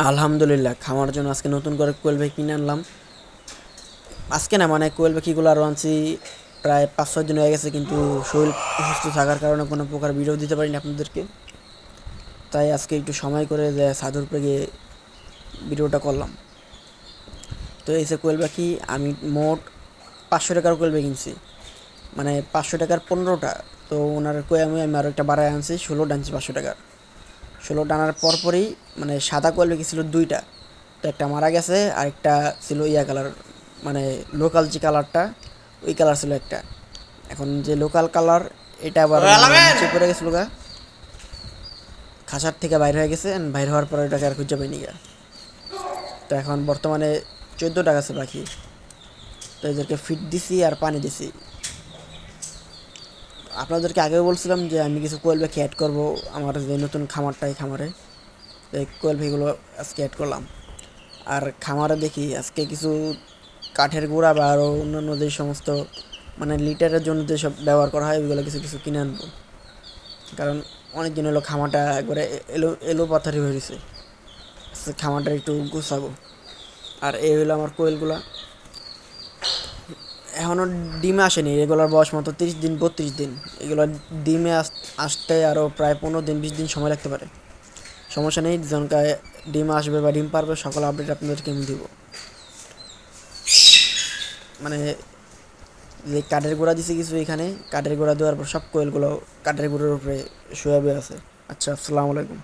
আলহামদুলিল্লাহ, খামার জন্য আজকে নতুন করে কোয়েল পাখি কিনে আনলাম। আজকে না, মানে কোয়েল পাখিগুলো আরও আনছি প্রায় 5-6 দিন হয়ে গেছে, কিন্তু শরীর অসুস্থ থাকার কারণে কোনো প্রকার ভিডিও দিতে পারিনি আপনাদেরকে। তাই আজকে একটু সময় করে যে ছাদের উপরে গিয়ে ভিডিওটা করলাম। তো এই যে কোয়েল পাখি আমি মোট 500 টাকার কোয়েল পাখি কিনছি, মানে 500 টাকার 15টা। তো ওনার কয়ে আমি আরও একটা বাড়ায় আনছি, 16টা আনছি 500 টাকার। 16টা আনার পরপরই মানে সাদা কোয়েল পাখি ছিল 2টা, তো একটা মারা গেছে, আরেকটা ছিল ইয়া কালার, মানে লোকাল যে কালারটা ওই কালার ছিল একটা। এখন যে লোকাল কালার এটা আবার নিচে পড়ে গেছিলো গা, খাঁচার থেকে বাইর হয়ে গেছে, বাইর হওয়ার পরে ওটাকে আর খুঁজে পাইনি গা। তো এখন বর্তমানে 14টা আছে পাখি। তো এদেরকে ফিড দিছি আর পানি দিছি। আপনাদেরকে আগেও বলছিলাম যে আমি কিছু কোয়েল পাখি অ্যাড করবো আমার যে নতুন খামারটাই খামারে। তো এই কোয়েল পাখিগুলো আজকে অ্যাড করলাম। আর খামারে দেখি আজকে কিছু কাঠের গুঁড়া বা আরও অন্যান্য যে সমস্ত মানে লিটারের জন্য যেসব ব্যবহার করা হয় ওইগুলো কিছু কিছু কিনে আনবো। কারণ অনেক দিন হলো খামারটা একবারে এলো এলো পাথারি হয়ে গেছে, খামারটা একটু গুছাবো। আর এই হলো আমার কোয়েলগুলা, এখনও ডিমে আসেনি। এগুলোর বয়স মতো 30 দিন 32 দিন। এগুলো ডিমে আসতে আরও প্রায় 15 দিন 20 দিন সময় লাগতে পারে। সমস্যা নেই, যখনকায় ডিম আসবে বা ডিম পারবে সকল আপডেট আপনাদেরকে আমি দিব। মানে যে কাঠের গোড়া দিছি কিছু, এখানে কাঠের গোড়া দেওয়ার পর সব কোয়েলগুলো কাঠের গোড়ার উপরে শুয়ে আছে। আচ্ছা, আসসালামু আলাইকুম।